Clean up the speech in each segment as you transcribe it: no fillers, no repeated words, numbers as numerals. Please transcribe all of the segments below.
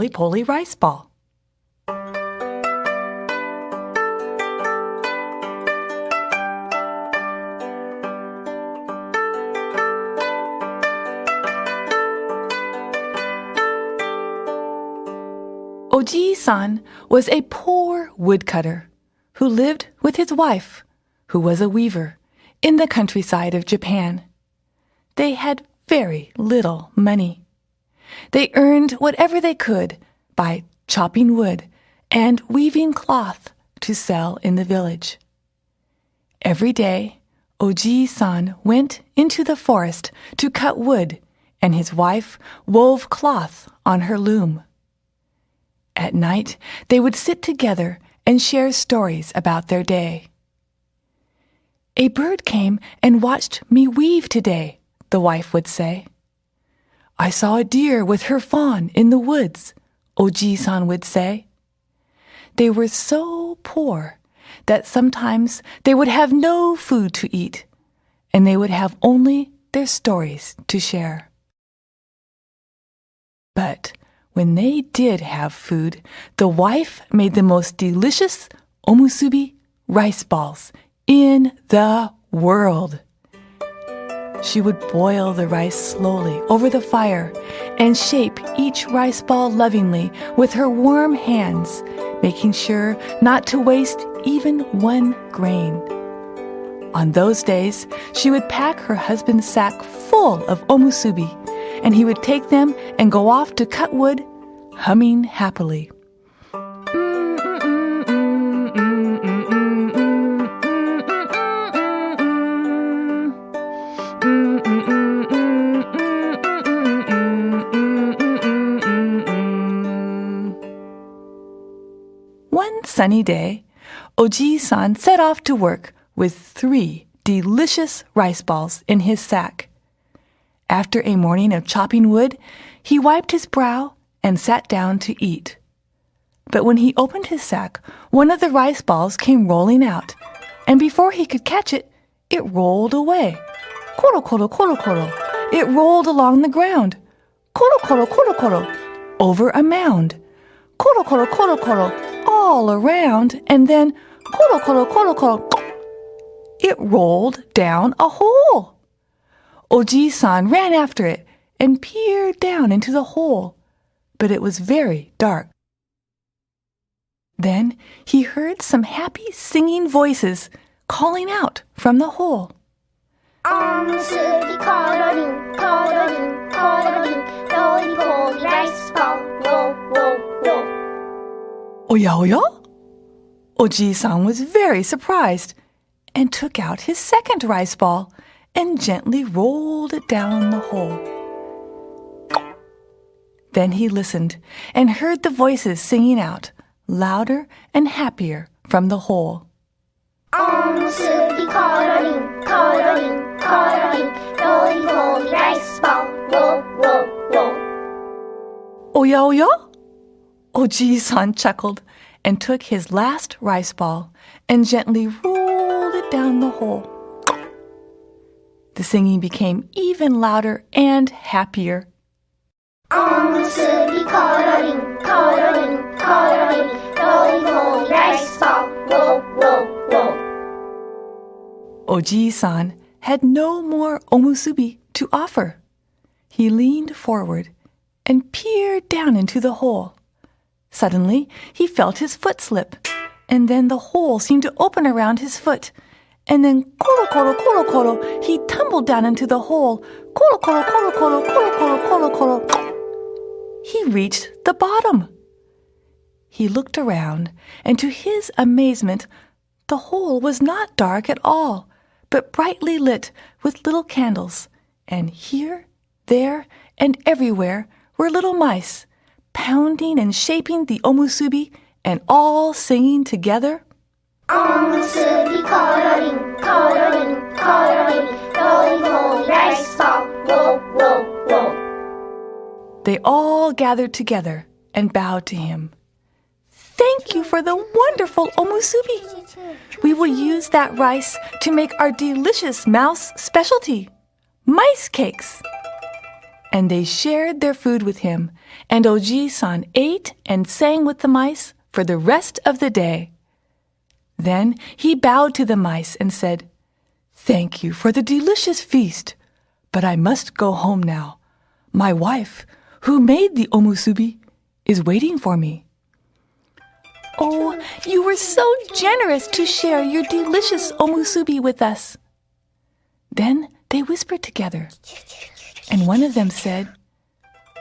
Roly Poly Rice Ball. Oji-san was a poor woodcutter who lived with his wife, who was a weaver, in the countryside of Japan. They had very little money. They earned whatever they could by chopping wood and weaving cloth to sell in the village. Every day, Oji-san went into the forest to cut wood, and his wife wove cloth on her loom. At night, they would sit together and share stories about their day. "A bird came and watched me weave today," the wife would say. "I saw a deer with her fawn in the woods," Oji-san would say. They were so poor that sometimes they would have no food to eat, and they would have only their stories to share. But when they did have food, the wife made the most delicious omusubi rice balls in the world. She would boil the rice slowly over the fire and shape each rice ball lovingly with her warm hands, making sure not to waste even one grain. On those days, she would pack her husband's sack full of omusubi, and he would take them and go off to cut wood, humming happily. One sunny day, Oji-san set off to work with 3 delicious rice balls in his sack. After a morning of chopping wood, he wiped his brow and sat down to eat. But when he opened his sack, one of the rice balls came rolling out, and before he could catch it, it rolled away. Koro koro koro koro. It rolled along the ground. Koro koro koro koro. Over a mound. Koro koro koro koro. All around, and then koro koro koro koro. It rolled down a hole. Oji-san ran after it and peered down into the hole, but it was very dark. Then he heard some happy singing voices calling out from the hole. Omusubi coloring, coloring, coloring, roly poly rice ball, roll, roll, roll. Oya oya? Oji-san was very surprised and took out his second rice ball and gently rolled it down the hole. Then he listened and heard the voices singing out, louder and happier from the hole. Omusubi coloring, coloring, coloring, roly poly rice ball, roll, roll, roll. Oya oya? Oji-san chuckled and took his last rice ball and gently rolled it down the hole. The singing became even louder and happier. Omusubi coloring, coloring, coloring, roly poly rice ball, roll, roll, roll. Oji-san had no more omusubi to offer. He leaned forward and peered down into the hole. Suddenly, he felt his foot slip, and then the hole seemed to open around his foot. And then, koro koro koro koro, he tumbled down into the hole. Koro koro koro koro koro koro koro koro. He reached the bottom. He looked around, and to his amazement, the hole was not dark at all, but brightly lit with little candles. And here, there, and everywhere were little mice, pounding and shaping the omusubi, and all singing together. Omusubi coloring, coloring, coloring, roly poly rice ball, roll, roll, roll. They all gathered together and bowed to him. "Thank you for the wonderful omusubi. We will use that rice to make our delicious mouse specialty, mice cakes." and they shared their food with him, and Oji-san ate and sang with the mice for the rest of the day. Then he bowed to the mice and said, "Thank you for the delicious feast, but I must go home now. My wife, who made the omusubi, is waiting for me." "Oh, you were so generous to share your delicious omusubi with us." Then they whispered together, and one of them said,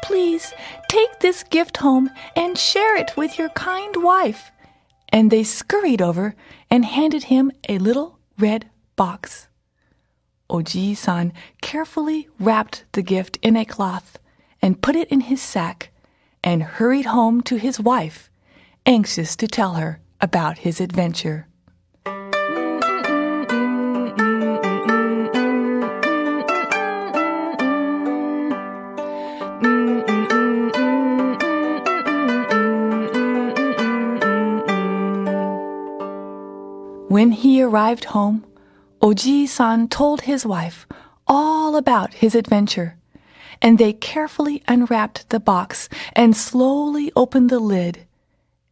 "Please take this gift home and share it with your kind wife." And they scurried over and handed him a little red box. Oji-san carefully wrapped the gift in a cloth and put it in his sack and hurried home to his wife, anxious to tell her about his adventure. When he arrived home, Oji-san told his wife all about his adventure, and they carefully unwrapped the box and slowly opened the lid.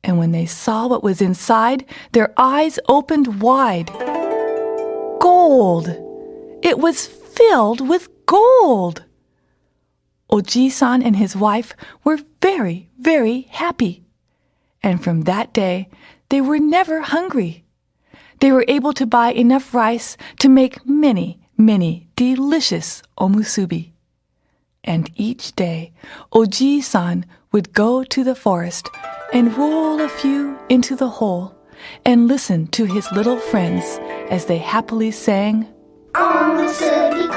And when they saw what was inside, their eyes opened wide. Gold! It was filled with gold! Oji-san and his wife were very, very happy. And from that day, they were never hungry. They were able to buy enough rice to make many, many delicious omusubi. And each day, Oji-san would go to the forest and roll a few into the hole and listen to his little friends as they happily sang, "Omusubi